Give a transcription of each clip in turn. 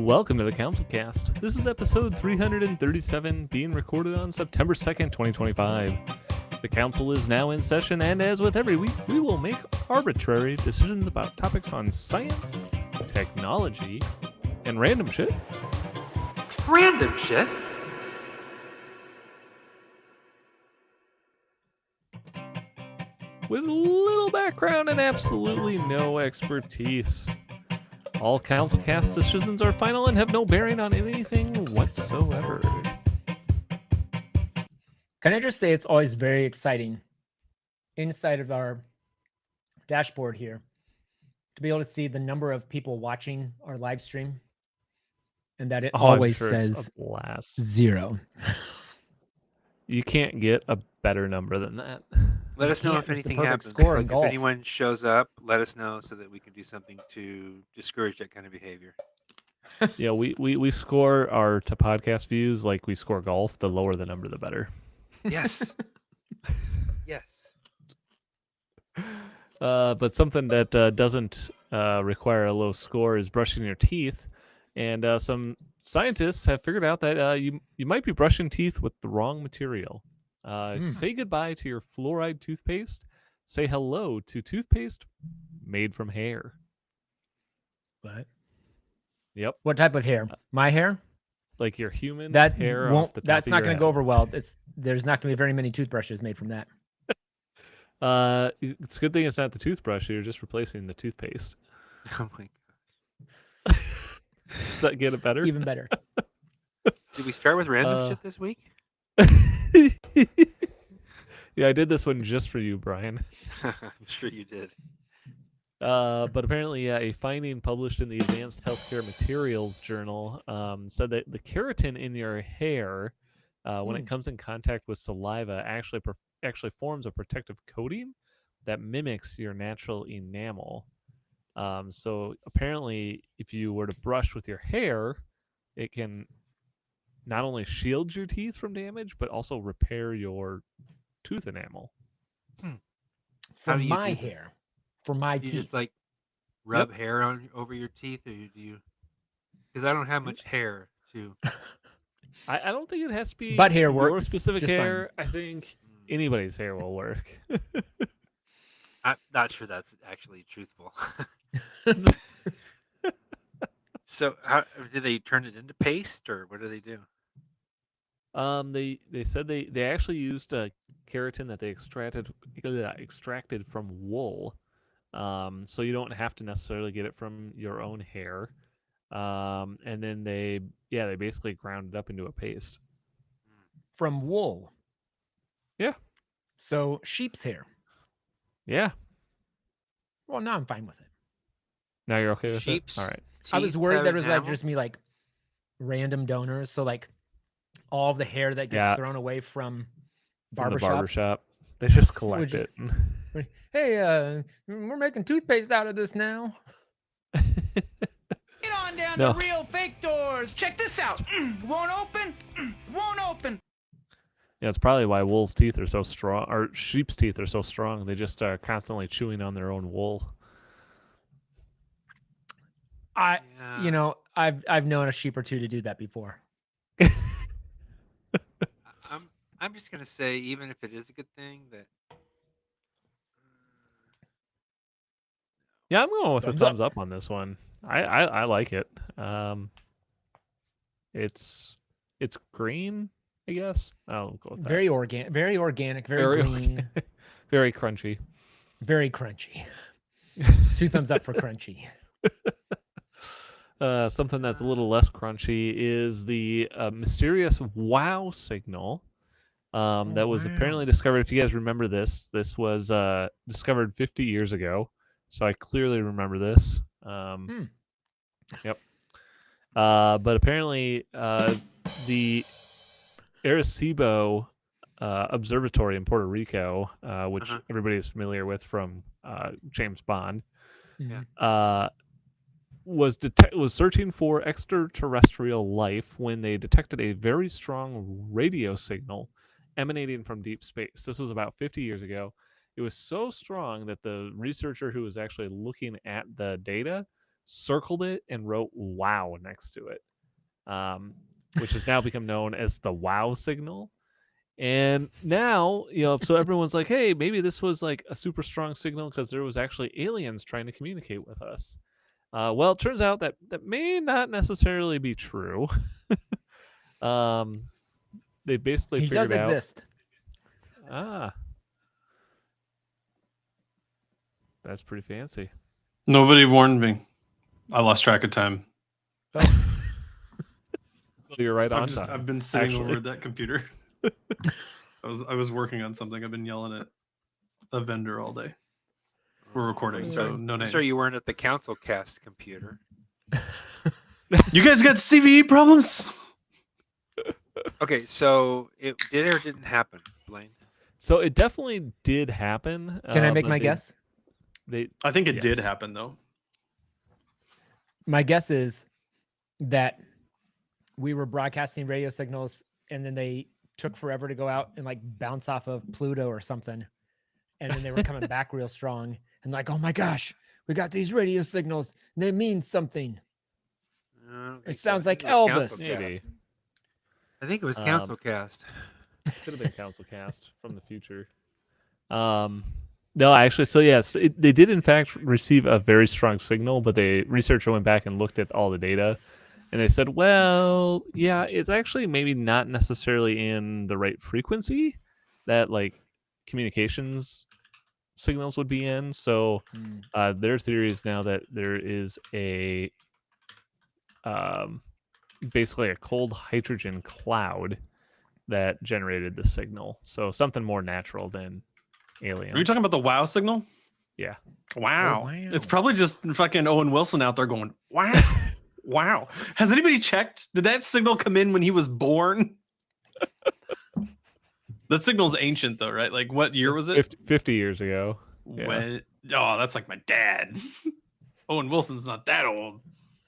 Welcome to the CouncilCast. This is episode 337, being recorded on September 2nd, 2025. The Council is now in session, and as with every week, we will make arbitrary decisions about topics on science, technology, and random shit. Random shit? With little background and absolutely no expertise. All CouncilCast decisions are final and have no bearing on anything whatsoever. Can I just say it's always very exciting inside of our dashboard here to be able to see the number of people watching our live stream and that it always says a blast. 0. You can't get a better number than that. Let us know can't. if It's the anything perfect happens. score in Like if golf. anyone shows up, let us know so that we can do something to discourage that kind of behavior. Yeah, we score our to podcast views like we score golf. The lower the number, the better. Yes. Yes. But something that doesn't require a low score is brushing your teeth. And some scientists have figured out that you might be brushing teeth with the wrong material. Say goodbye to your fluoride toothpaste. Say hello to toothpaste made from hair. What? Yep. What type of hair? My hair? Like your human That hair won't. off the top That's of not your going to go head. over well. There's not going to be very many toothbrushes made from that. It's a good thing it's not the toothbrush. You're just replacing the toothpaste. Oh my Does that get it better? Even better. god. Did we start with random shit this week? Yeah, I did this one just for you, Brian. I'm sure you did. But apparently, a finding published in the Advanced Healthcare Materials Journal said that the keratin in your hair, when it comes in contact with saliva, actually forms a protective coating that mimics your natural enamel. So apparently, if you were to brush with your hair, it can not only shield your teeth from damage, but also repair your tooth enamel. How For do you my do this? hair. For my Do you teeth. just like rub hair over your teeth, or do you? Because I don't have much hair to. I don't think it has to be Butt hair your works specific just fine. hair. I think anybody's hair will work. I'm not sure that's actually truthful. So, how do they turn it into paste, or what do they do? They said they actually used keratin that they extracted from wool. So you don't have to necessarily get it from your own hair. And then they basically ground it up into a paste. From wool. Yeah. So sheep's hair. Yeah. Well, now I'm fine with it. Now you're okay with Sheep's it? All right. I was teeth worried have there was like enamel? just me like random donors. So like all of the hair that gets Yeah. thrown away from From the barbershops. barbershop. They just collect just- it. Hey, we're making toothpaste out of this now. Get on down No. to Real Fake Doors. Check this out. Won't open. Won't open. Yeah, it's probably why wool's teeth are so strong, or sheep's teeth are so strong. They just are constantly chewing on their own wool. Yeah. I've known a sheep or two to do that before. I'm just gonna say, even if it is a good thing, that Yeah, I'm going with a Thumbs up. thumbs up on this one. I like it. It's green, I guess. I'll go with that. Very organic, very green, Very crunchy. very crunchy. 2 thumbs up for crunchy. Something that's a little less crunchy is the mysterious wow signal that was apparently discovered. If you guys remember this was discovered 50 years ago. So I clearly remember this. Yep. But apparently the Arecibo Observatory in Puerto Rico, which everybody is familiar with from James Bond, was searching for extraterrestrial life when they detected a very strong radio signal emanating from deep space. This was about 50 years ago. It was so strong that the researcher who was actually looking at the data circled it and wrote "Wow" next to it, which has now become known as the Wow signal. And now, so everyone's like, hey, maybe this was like a super strong signal because there was actually aliens trying to communicate with us. Well, it turns out that may not necessarily be true. They basically He figured does out. exist. Ah, that's pretty fancy. Nobody warned me. I lost track of time. Oh. You're right on time. I've been sitting actually. over at that computer. I was working on something. I've been yelling at a vendor all day. We're recording, so no names. I'm sure you weren't at the CouncilCast computer. You guys got CVE problems? Okay, so it did or didn't happen, Blaine? So it definitely did happen. Can I make my guess? I think it did happen, though. My guess is that we were broadcasting radio signals and then they took forever to go out and like bounce off of Pluto or something. And then they were coming back real strong and like, oh my gosh, we got these radio signals. And they mean something. It sounds like Elvis. Maybe. I think it was CouncilCast. Could have been CouncilCast from the future. No, actually, so yes, they did in fact receive a very strong signal, but the researcher went back and looked at all the data, and they said, well, yeah, it's actually maybe not necessarily in the right frequency that like communications signals would be in. So their theory is now that there is a basically a cold hydrogen cloud that generated the signal. So something more natural than alien. Are you talking about the wow signal? Yeah. Wow. Oh, wow. It's probably just fucking Owen Wilson out there going, wow. Wow. Has anybody checked? Did that signal come in when he was born? That signal's ancient though, right? Like what year was it? 50 years ago. Yeah. When that's like my dad. Owen Wilson's not that old.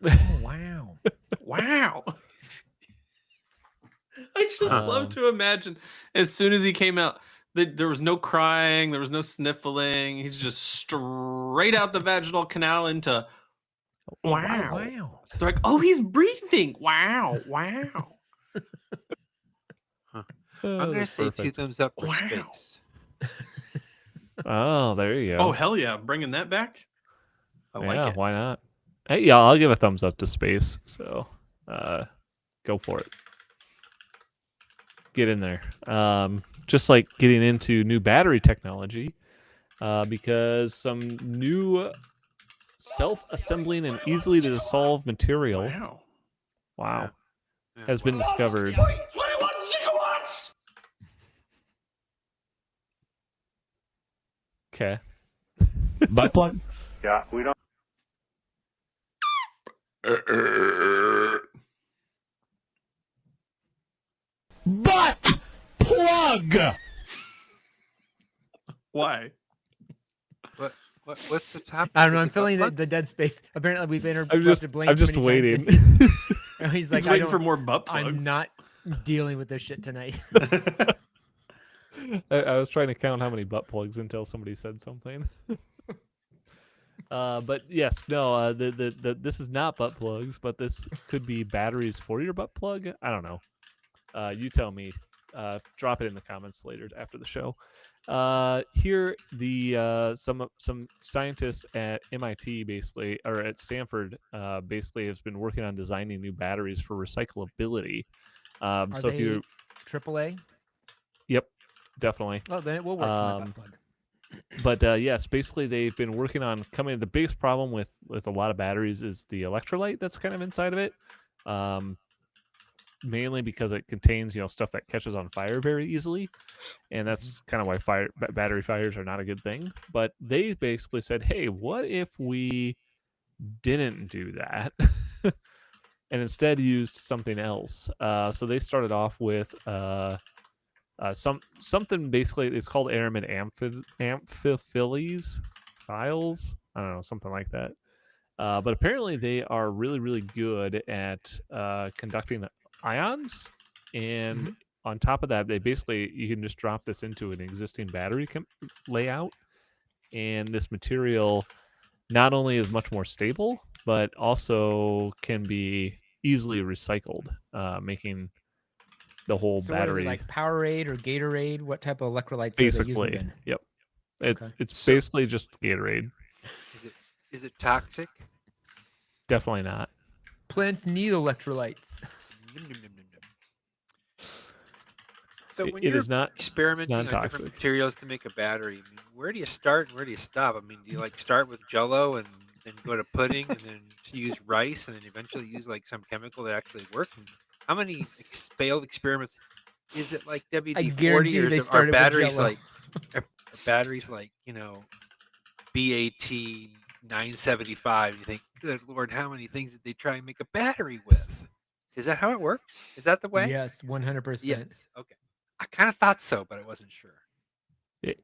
Oh, wow. Wow. I just love to imagine as soon as he came out, there was no crying, there was no sniffling. He's just straight out the vaginal canal into wow. Wow. They're like, oh, he's breathing. Wow. Wow. I'm going to say 2 thumbs up for space. Oh, there you go. Oh, hell yeah. Bringing that back? I like it. Why not? Hey, yeah, I'll give a thumbs up to space. So go for it. Get in there. Just like getting into new battery technology, because some new self-assembling and easily to dissolve material Wow. has been discovered. 21 gigawatts! Okay. Butt plug? Yeah, we don't. Butt plug! Why? What's the topic? I don't know. Is I'm it filling butt the plugs? dead space. Apparently, we've interrupted Blaine. I'm just too many waiting. times, and he's like, He's waiting for more butt plugs. I'm not dealing with this shit tonight. I was trying to count how many butt plugs until somebody said something. But yes, no, this is not butt plugs, but this could be batteries for your butt plug. I don't know. You tell me. Drop it in the comments later after the show. Here, some scientists at MIT basically, or at Stanford, basically has been working on designing new batteries for recyclability. Are so they if you, AAA? yep, definitely. Oh, then it will work for my butt plug. But yes, basically they've been working on coming. The biggest problem with a lot of batteries is the electrolyte that's kind of inside of it. Mainly because it contains, stuff that catches on fire very easily, and that's kind of why battery fires are not a good thing. But they basically said, hey, what if we didn't do that and instead used something else? So they started off with something basically, it's called aramid amphiphylles files. I don't know, something like that. But apparently they are really, really good at conducting ions, and on top of that, you can just drop this into an existing battery layout, and this material not only is much more stable, but also can be easily recycled, making the whole So what is battery it, like Powerade or Gatorade? What type of electrolytes are they using basically. then? Yep. Okay. It's So- basically just Gatorade. Is it toxic? Definitely not. Plants need electrolytes. Nom, nom, nom, nom, nom. So when It you're is not experimenting on different non-toxic. materials to make a battery, I mean, where do you start and where do you stop? I mean, do you like start with Jello and then go to pudding and then use rice and then eventually use like some chemical that actually works? And how many failed experiments? Is it like WD-40 guarantee or they are started with batteries Jell-O. like are batteries like BAT 975? You think, good Lord, how many things did they try and make a battery with? Is that how it works? Is that the way? Yes, 100%. Yes. Okay. I kind of thought so, but I wasn't sure.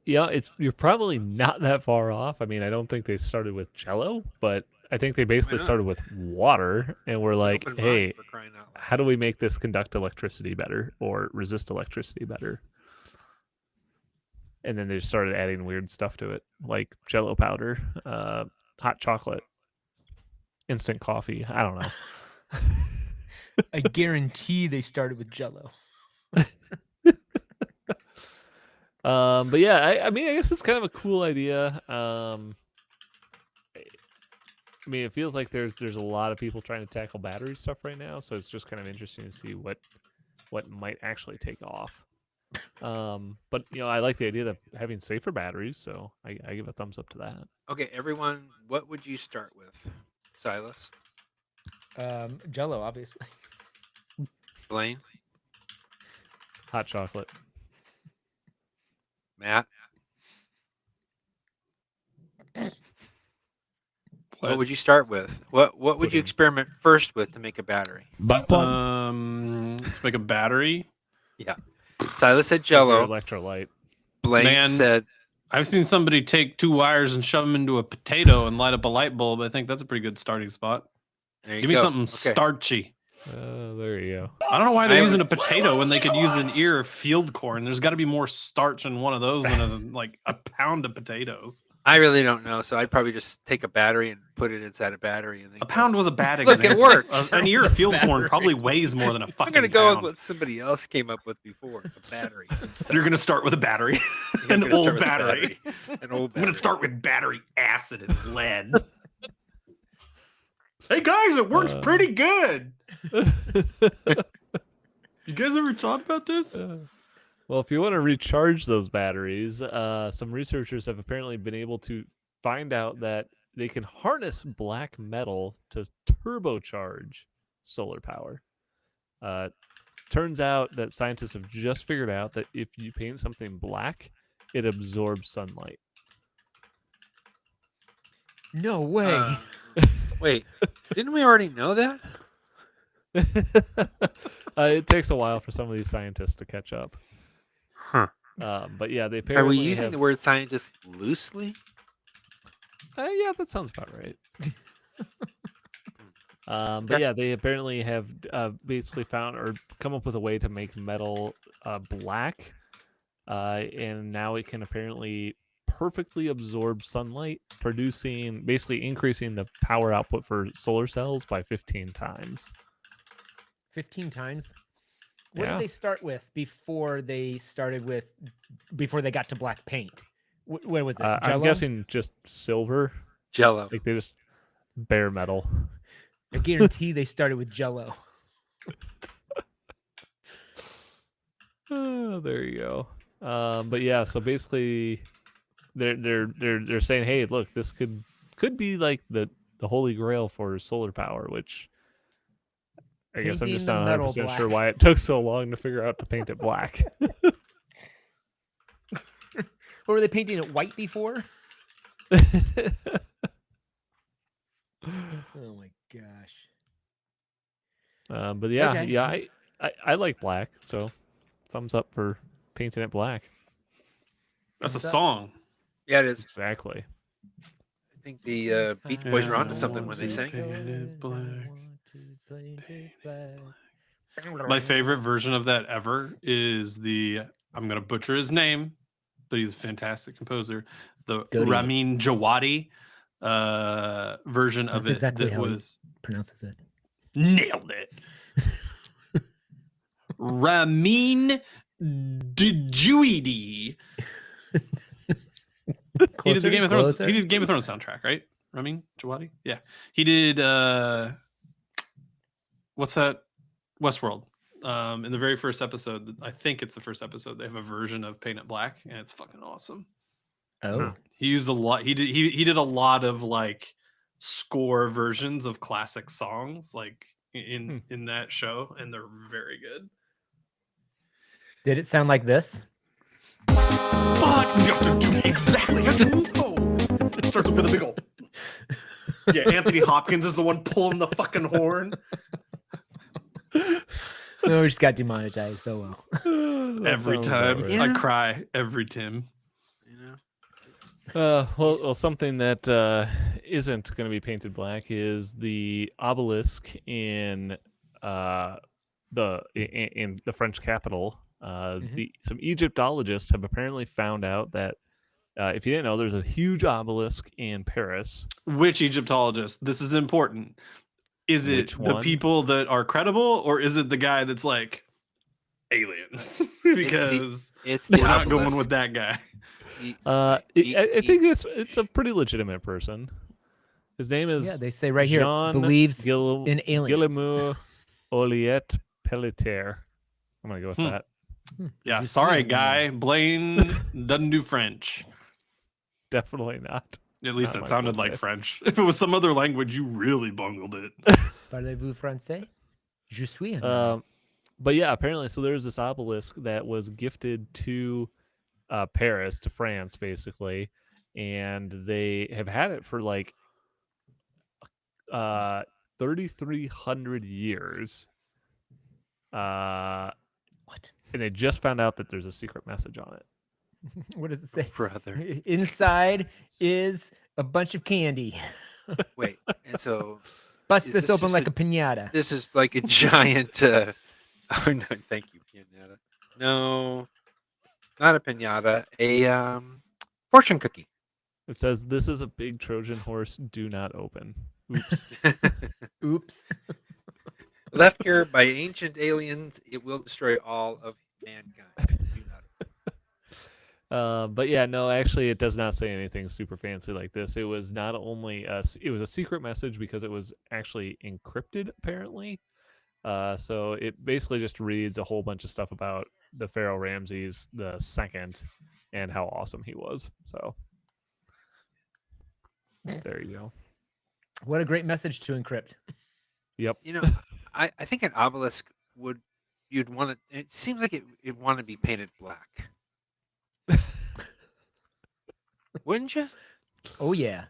Yeah, you're probably not that far off. I mean, I don't think they started with Jello, but I think they basically not? started with water and were like, Open mind hey, for crying out loud. how do we make this conduct electricity better or resist electricity better? And then they just started adding weird stuff to it, like Jello powder, hot chocolate, instant coffee. I don't know. I guarantee they started with Jell-O. But yeah, I mean, I guess it's kind of a cool idea. I mean, it feels like there's a lot of people trying to tackle battery stuff right now, so it's just kind of interesting to see what might actually take off. But I like the idea of having safer batteries, so I give a thumbs up to that. Okay, everyone, what would you start with? Silas? Jell-O, obviously. Blaine? Hot chocolate. Matt? What would you start with? What would you Pudding. experiment first with to make a battery? Butt plug. Let's make a battery. Yeah. Silas said Use your Jello. electrolyte. Blaine Man. said I've seen somebody take 2 wires and shove them into a potato and light up a light bulb. I think that's a pretty good starting spot. there you Give me go. something Okay. starchy. There you go. I don't know why they're I using a would- potato when they could use an ear of field corn. There's got to be more starch in one of those than a pound of potatoes. I really don't know, so I'd probably just take a battery and put it inside a battery and then A pound was a bad Look, it example. works. An ear of field corn Battery. probably weighs more than a I'm fucking gonna go with pound. what somebody else came up with before. A battery. You're gonna start with a battery, You're an gonna start old with a battery. An old I'm battery. gonna start with battery acid and lead. Hey guys, it works pretty good. You guys ever thought about this? Well, if you want to recharge those batteries, some researchers have apparently been able to find out that they can harness black metal to turbocharge solar power. Turns out that scientists have just figured out that if you paint something black, it absorbs sunlight. No way. Wait, didn't we already know that? It takes a while for some of these scientists to catch up. Huh. But yeah, they Are apparently we using have... the word scientist loosely? Yeah, that sounds about right. But yeah, they apparently have basically found or come up with a way to make metal black, and now it can apparently perfectly absorb sunlight, basically increasing the power output for solar cells by 15 times. 15 times. What Yeah. did they start with before they got to black paint? What was it? I'm Jell-O? guessing just silver. Jello. Like they just bare metal. I guarantee they started with Jell-O. Oh, there you go. But yeah, so basically, they're saying, hey, look, this could be like the holy grail for solar power, which I guess I'm Painting just the not metal 100% sure black. why it took so long to figure out to paint it black. Or were they painting it white before? Oh my gosh. But yeah, Okay. yeah, I like black, so thumbs up for painting it black. That's a Thumbs up. song. Yeah, it is. Exactly. I think the Beach Boys were onto something when they sang. Painted black. My favorite version of that ever is I'm gonna butcher his name, but he's a fantastic composer. The Goaty. Ramin Djawadi, version of That's it exactly that how he was pronounces it. nailed it. Ramin Djawadi. He did the Game of Thrones. He did Game of Thrones soundtrack, right? Ramin Djawadi. Yeah, he did. What's that? Westworld. In the very first episode, I think it's the first episode. They have a version of Paint It Black, and it's fucking awesome. Oh, He used a lot. He did a lot of like score versions of classic songs, like in that show, and they're very good. did it sound like this? But you have to do exactly. You have to know. It starts with a big old. Yeah, Anthony Hopkins is the one pulling the fucking horn. No, we just got demonetized. So well. Every sounds time about right. I cry, every Tim. You know. Well, something that isn't going to be painted black is the obelisk in the French capital. Some Egyptologists have apparently found out that if you didn't know, there's a huge obelisk in Paris. Which Egyptologist? This is important. Is it Which the one? people that are credible, or is it the guy that's like aliens? Because It's we're the not going obelisk. with that guy. I think it's a pretty legitimate person. His name is Yeah, they say right here Jean believes in aliens. Guillemot Oliette Pelletier. I'm gonna go with that. Yeah, Je sorry, suis guy. Blaine doesn't do French. Definitely not. At least Not it my sounded forte. like French. If it was some other language, you really bungled it. Parlez-vous français? Je suis un ami. But yeah, apparently, so there's this obelisk that was gifted to Paris, to France, basically, and they have had it for like 3,300 years. What? And they just found out that there's a secret message on it. What does it say? Brother. Inside is a bunch of candy. Wait, and so Bust Is this this open just like a- a pinata. this is like a giant. Oh no, thank you, pinata. No, not a pinata. A fortune cookie. It says, "This is a big Trojan horse. Do not open." Oops. Oops. Left here by ancient aliens, it will destroy all of mankind. Do not. But yeah, no, actually, it does not say anything super fancy like this. It was not only it was a secret message because it was actually encrypted, apparently. So it basically just reads a whole bunch of stuff about the Pharaoh Ramses II and how awesome he was. So there you go. What a great message to encrypt. Yep. You know, I think an obelisk you'd want to. It seems like it'd want to be painted black. Wouldn't you? Oh yeah.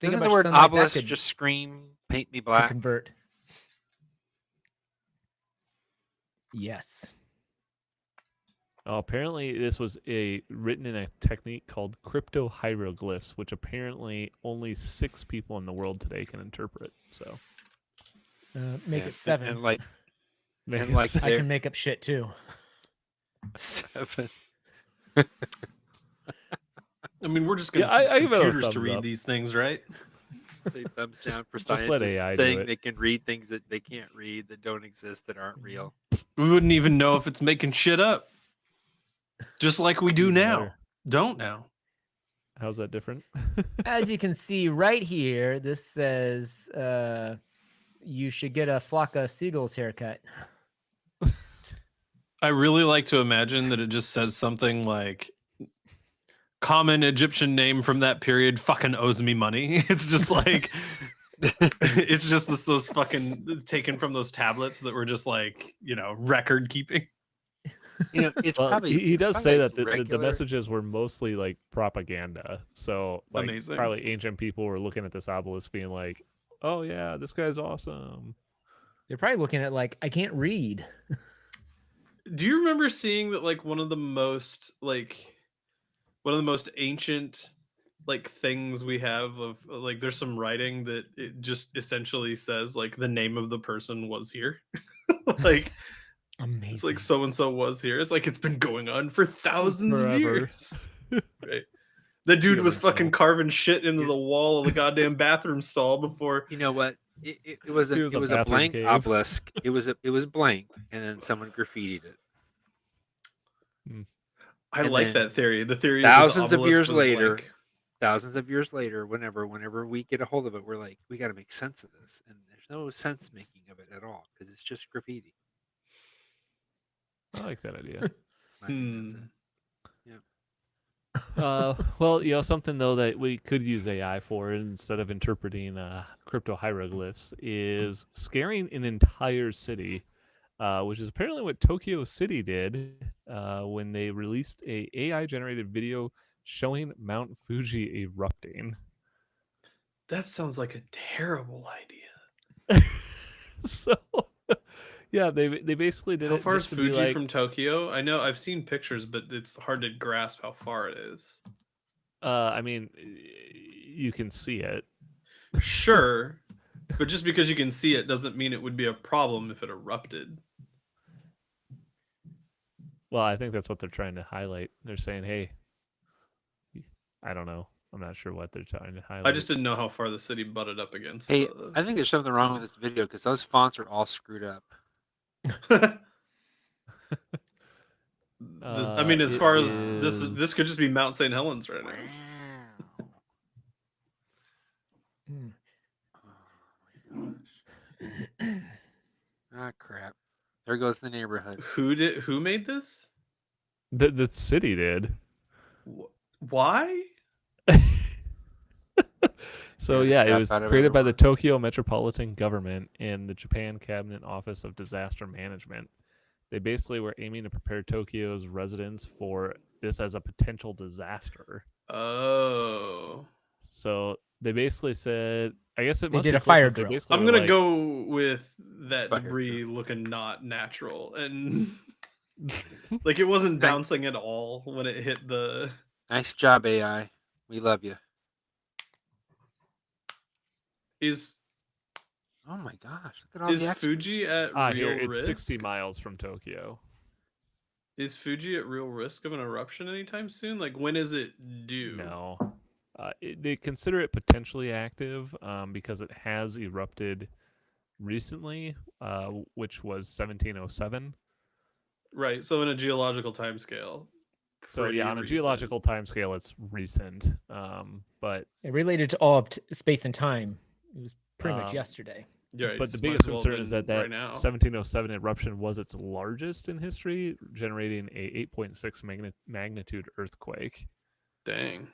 Think Doesn't about the word something like that obelisk could- just scream "paint me to black"? convert? Yes. Oh, apparently, this was written in a technique called crypto hieroglyphs, which apparently only 6 people in the world today can interpret. So Make Yeah, it 7. And like make And it like sense. I can make up shit too. 7. I mean, we're just going to Yeah, I teach give it a computers to thumbs read up. these things, right? Say thumbs down for Just let scientists AI do saying it. they can read things that they can't read, that don't exist, that aren't real. We wouldn't even know if it's making shit up. Just like we do Even now. better. Don't now. How's that different? As you can see right here, this says you should get a flock of seagulls haircut. I really like to imagine that it just says something like common Egyptian name from that period fucking owes me money. It's just like it's just those fucking taken from those tablets that were just like, record keeping. You know, it's Well, probably he it's does probably say like that the regular- messages were mostly like propaganda. So like Amazing. probably ancient people were looking at this obelisk being like, "Oh yeah, this guy's awesome." They're probably looking at like, I can't read. Do you remember seeing that like one of the most ancient like things we have of like there's some writing that it just essentially says like the name of the person was here. Like Amazing. it's like so and so was here. It's like it's been going on for thousands of Forever. years. Right. The dude of was fucking himself. carving shit into Yeah. the wall of the goddamn bathroom stall before. You know what? It was He a was it a was a bathroom blank cave. obelisk. It was blank, and then someone graffitied it. I And like then that theory. The theory is that the thousands of obelisk years was later, blank. whenever we get a hold of it, we're like, we got to make sense of this, and there's no sense making of it at all because it's just graffiti. I like that idea. I think that's it. Well, something though that we could use AI for instead of interpreting crypto hieroglyphs is scaring an entire city, which is apparently what Tokyo City did when they released a AI-generated video showing Mount Fuji erupting. That sounds like a terrible idea. So, yeah, they basically did How it far is just to be Fuji like, from Tokyo? I know I've seen pictures, but it's hard to grasp how far it is. I mean, you can see it. Sure, but just because you can see it doesn't mean it would be a problem if it erupted. Well, I think that's what they're trying to highlight. They're saying, hey, I don't know. I'm not sure what they're trying to highlight. I just didn't know how far the city butted up against. Hey, I think there's something wrong with this video because those fonts are all screwed up. I mean, as It far as this is- could just be Mount St. Helens right now. Hmm. Oh my gosh. Ah, crap. There goes the neighborhood. Who made this? The city did. Why? So Yeah, the yeah, it crap was out of created by the everyone. Tokyo Metropolitan Government and the Japan Cabinet Office of Disaster Management. They basically were aiming to prepare Tokyo's residents for this as a potential disaster. Oh. So they basically said, I guess it They must did be a close fire enough. They drill. basically I'm were gonna like, go with that Fire debris drill. looking not natural and like it wasn't bouncing at all when it hit the. Nice job, AI. We love you. Is Oh my gosh! Look at all the extras. Fuji at here real it's risk? 60 miles from Tokyo. Is Fuji at real risk of an eruption anytime soon? Like, when is it due? No. They consider it potentially active because it has erupted recently, which was 1707. Right. So in a geological timescale. So yeah, on a geological timescale, it's recent. But It related to all of space and time. It was pretty much Um, yesterday. Right, but the might biggest as well concern have is that been that right now. 1707 eruption was its largest in history, generating a 8.6 magnitude earthquake. Dang.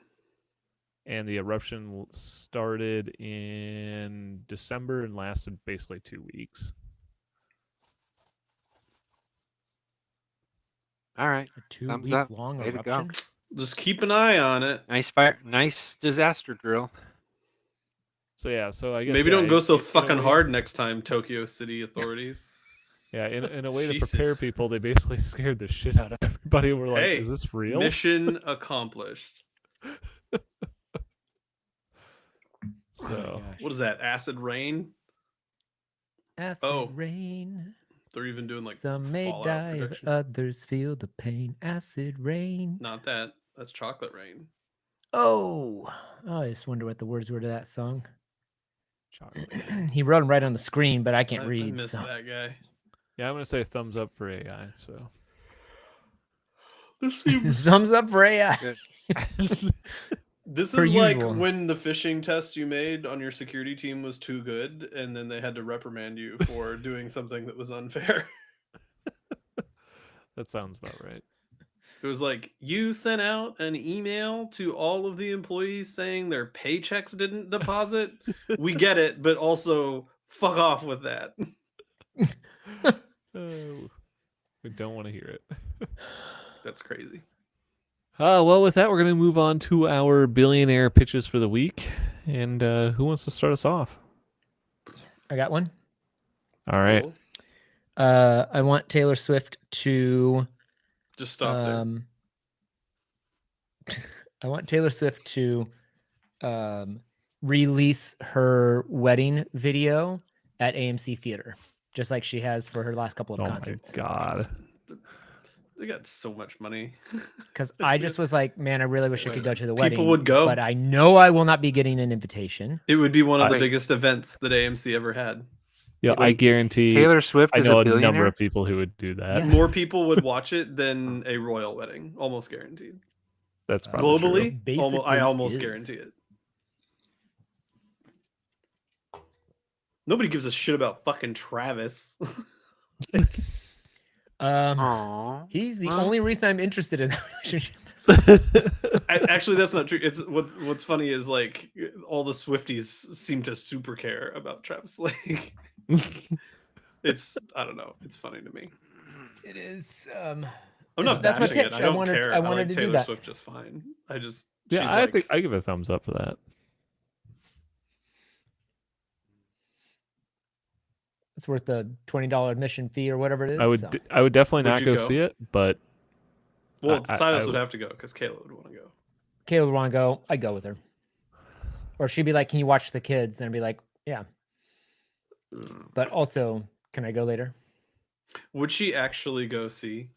And the eruption started in December and lasted basically 2 weeks. All right. A Thumbs up. 2-week-long Way to go. eruption. Just keep an eye on it. Nice disaster drill. So yeah, so I guess Maybe yeah, don't go so in a fucking way- hard next time, Tokyo City authorities. Yeah, in a way to prepare Jesus. people, they basically scared the shit out of everybody. We're like, Hey, is this real? Mission accomplished. Oh So my gosh. What is that? Acid rain? Acid Oh. rain. They're even doing like Some may Fallout die, production. others feel the pain. Acid rain. Not that. That's chocolate rain. Oh, I just wonder what the words were to that song. chocolate. He wrote them right on the screen, but I can't I read. miss So. that guy. Yeah, I'm gonna say thumbs up for AI. So This seems. Thumbs up for AI. Good. This Per is like usual. when the phishing test you made on your security team was too good, and then they had to reprimand you for doing something that was unfair. that sounds about right. It was like, you sent out an email to all of the employees saying their paychecks didn't deposit. We get it, but also fuck off with that. We don't want to hear it. That's crazy. Well, with that, we're going to move on to our billionaire pitches for the week. And who wants to start us off? I got one. All right. Cool. I want Taylor Swift to. Just stop there. I want Taylor Swift to release her wedding video at AMC Theater, just like she has for her last couple of Oh concerts. my God. got so much money. Because I just was like, man, I really wish I could go to the wedding. People would go. But I know I will not be getting an invitation. It would be one of the Wait. biggest events that AMC ever had. Yeah, I Wait, guarantee. Taylor Swift I is know a a number billionaire. of people who would do that. Yeah. More people would watch it than a royal wedding, almost guaranteed. That's probably true. Globally, I Basically almost is. guarantee it. Nobody gives a shit about fucking Travis. Aww. He's the only reason I'm interested in that relationship. Actually, that's not true. It's what's funny is like all the Swifties seem to super care about Travis. Like, it's I don't know. It's funny to me. It is. I'm not that's my bashing it. pitch. I don't wanted, care. I wanted like to Taylor do that. Swift just fine. She's Yeah, I like, think I give a thumbs up for that. It's worth the $20 admission fee or whatever it is. I would definitely Would not you go go? see it, but well, Silas would would- have to go because Kayla would want to go. Kayla would want to go. I'd go with her. Or she'd be like, "Can you watch the kids?" And I'd be like, "Yeah." But also, can I go later? Would she actually go see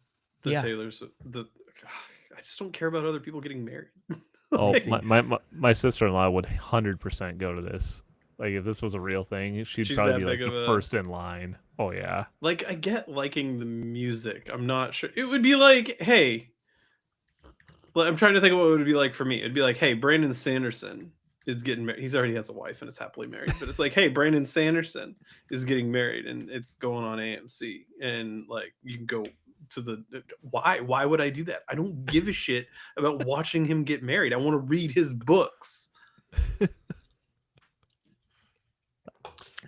the Yeah. Taylor's? I just don't care about other people getting married. Oh, Like, my sister-in-law would 100% go to this. Like if this was a real thing, she'd She's probably that be like big the of a- first in line. Oh yeah. like I get liking the music. I'm not sure. It would be like, hey, well, I'm trying to think of what it would be like for me. It'd be like, hey, Brandon Sanderson is getting married. He's already has a wife and is happily married. But it's like, hey, Brandon Sanderson is getting married and it's going on AMC. And like you can go to the why would I do that? I don't give a shit about watching him get married. I want to read his books.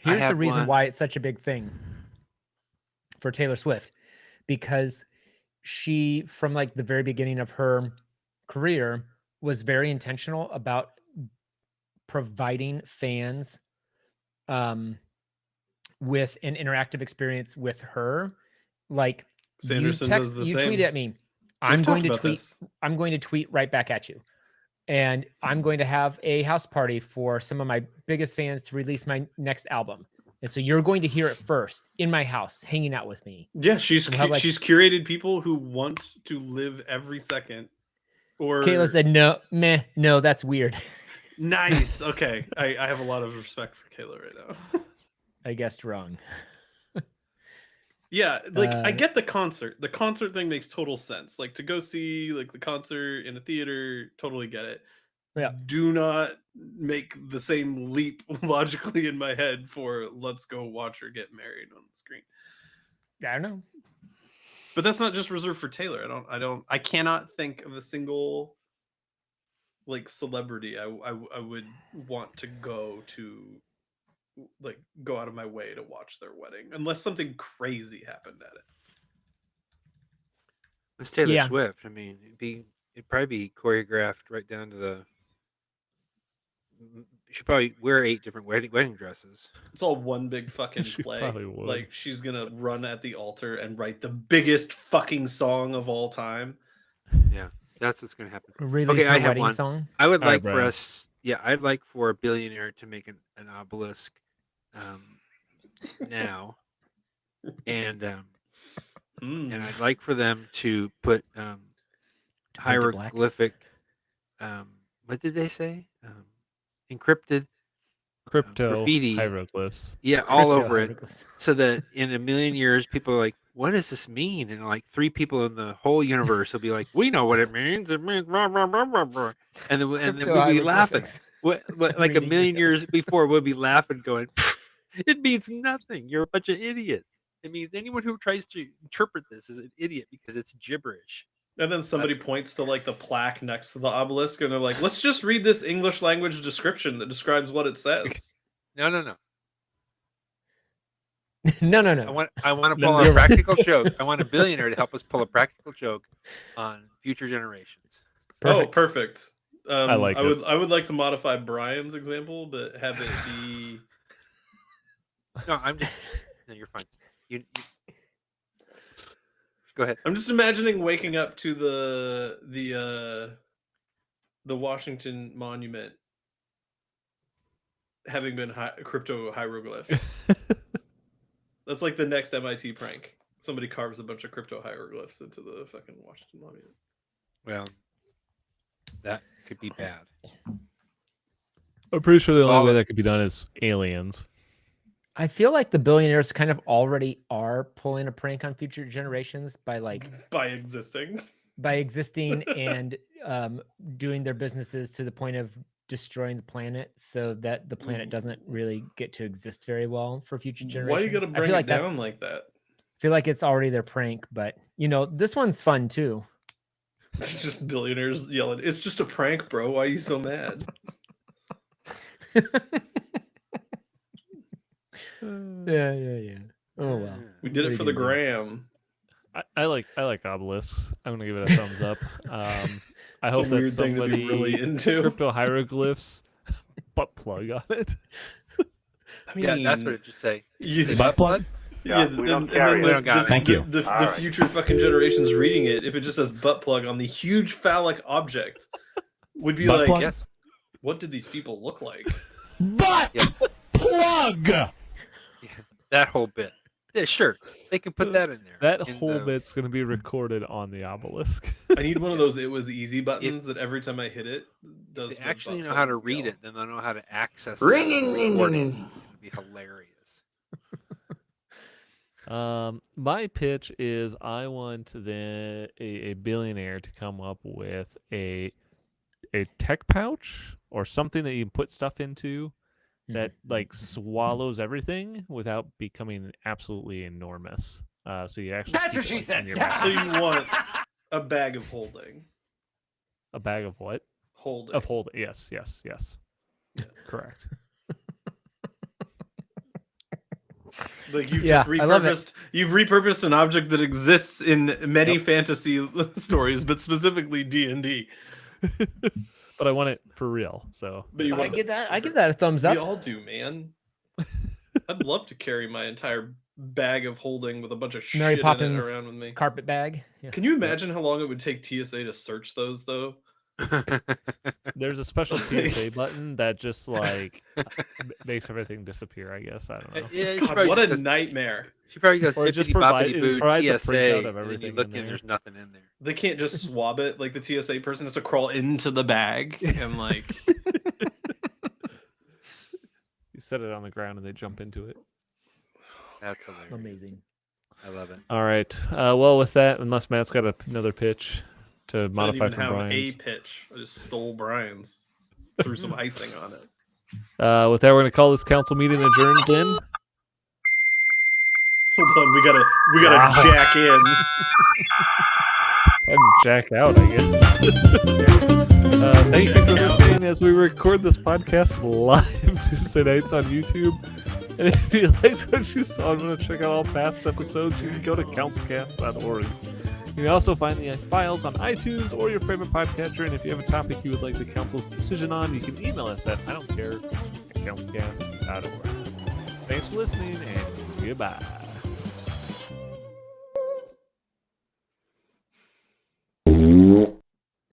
Here's the have reason one. why it's such a big thing for Taylor Swift, because she, from like the very beginning of her career, was very intentional about providing fans with an interactive experience with her. Like Sanderson you does the you same. tweet at me, We've I'm going talked to about tweet. this. I'm going to tweet right back at you. And I'm going to have a house party for some of my biggest fans to release my next album. And so you're going to hear it first in my house, hanging out with me. Yeah, she's We'll have, like- she's curated people who want to live every second. Or Kayla said, no, that's weird. nice. Okay. I have a lot of respect for Kayla right now. I guessed wrong. Yeah, like I Uh, get the concert. The concert thing makes total sense. Like to go see like the concert in a theater, totally get it. Yeah. Do not make the same leap logically in my head for let's go watch her get married on the screen. I don't know. But that's not just reserved for Taylor. I cannot think of a single like celebrity I would want to go to like go out of my way to watch their wedding unless something crazy happened at it. It's Taylor Yeah. Swift. I mean, it'd probably be choreographed right down to the. She'd probably wear 8 different wedding dresses. It's all one big fucking She play. probably would. Like she's gonna run at the altar and write the biggest fucking song of all time. Yeah, that's what's gonna happen. Release Okay, her I have wedding one. song. I would All right, like for Brian. us. Yeah, I'd like for a billionaire to make an obelisk now, and I'd like for them to put paint it black? hieroglyphic. What did they say? Encrypted. Crypto Graffiti. hieroglyphs. Yeah, all Crypto over it. hieroglyphs. So that in a million years, people are like, "What does this mean?" And like 3 people in the whole universe will be like, "We know what it means. It means blah blah blah blah blah." And then Crypto we'll be laughing. hieroglyphics. What like a Reading million yourself. years before, we'll be laughing, going, "It means nothing. You're a bunch of idiots." It means anyone who tries to interpret this is an idiot because it's gibberish. And then somebody points to like the plaque next to the obelisk and they're like, let's just read this English language description that describes what it says. No. No. I want to No, pull a you're right. practical joke. I want a billionaire to help us pull a practical joke on future generations. Oh, perfect. I like it. I would like to modify Brian's example, but have it be No, no, you're fine. You go ahead. I'm just imagining waking up to the Washington Monument having been crypto hieroglyphed. That's like the next MIT prank. Somebody carves a bunch of crypto hieroglyphs into the fucking Washington Monument. Well, that could be bad. I'm pretty sure the only All way of- that could be done is aliens. I feel like the billionaires kind of already are pulling a prank on future generations by Existing. and doing their businesses to the point of destroying the planet so that the planet doesn't really get to exist very well for future generations. Why you gotta I bring feel it like that's down like that? feel like it's already their prank, but this one's fun too. It's just billionaires yelling, "It's just a prank, bro. Why are you so mad?" Yeah. Oh well. We did What it are for you the gonna do? gram. I like obelisks. I'm gonna give it a thumbs up. I hope a that weird thing to be somebody really into. crypto hieroglyphs butt plug on it. I mean, Yeah, that's what it should say. you- Say Butt plug? Yeah, we don't and carry then it. We don't got it. Thank you. The All right. future fucking generations reading it, if it just says butt plug on the huge phallic object, would be Butt like, plug? Yes. what did these people look like? Butt Yeah. plug. Yeah, that whole bit. Yeah, sure. They can put that in there. That in whole the- bit's gonna be recorded on the obelisk. I need one of those "it was easy" buttons that every time I hit it does. They the actually butt know how to plug read yell. it, then they'll know how to access Ring, that ring, ring, recording. ring. It'll be hilarious. My pitch is I want a billionaire to come up with a tech pouch or something that you can put stuff into that like swallows everything without becoming absolutely enormous. So you actually That's keep what it, she like, said. in your back. So you want a bag of holding? A bag of what? Holding. Of hold. Yes. Correct. Like you've Yeah, just I love it. repurposed. You've repurposed an object that exists in many fantasy stories, but specifically D&D. But I want it for real. So But you I want give that a thumbs We up. all do, man. I'd love to carry my entire bag of holding with a bunch of Mary shit in Poppins it around with me. Carpet bag. Yeah. Can you imagine how long it would take TSA to search those, though? there's a special PSA button that just like makes everything disappear. I guess I don't know. Yeah, she God, probably what a just- nightmare! She probably goes Or it just hippity boppity it boo provides a TSA, printout of and then everything you look in in, there. there's nothing in there. They can't just swab it like the TSA person has to crawl into the bag and like. You set it on the ground and they jump into it. That's hilarious. Amazing. I love it. All right. Well, with that, unless Matt's got another pitch to I didn't modify even from have Brian's. a pitch. I just stole Brian's, threw some icing on it. With that, we're going to call this council meeting adjourned. Then. Hold on, we gotta Wow. jack in. And jack out, I guess. Thank you for listening as we record this podcast live Tuesday nights on YouTube. And if you liked what you saw and want to check out all past episodes, you can go to CouncilCast.org. You can also find the files on iTunes or your favorite podcatcher. And if you have a topic you would like the council's decision on, you can email us at IDon'tCare@CouncilCast.org. Thanks for listening, and goodbye.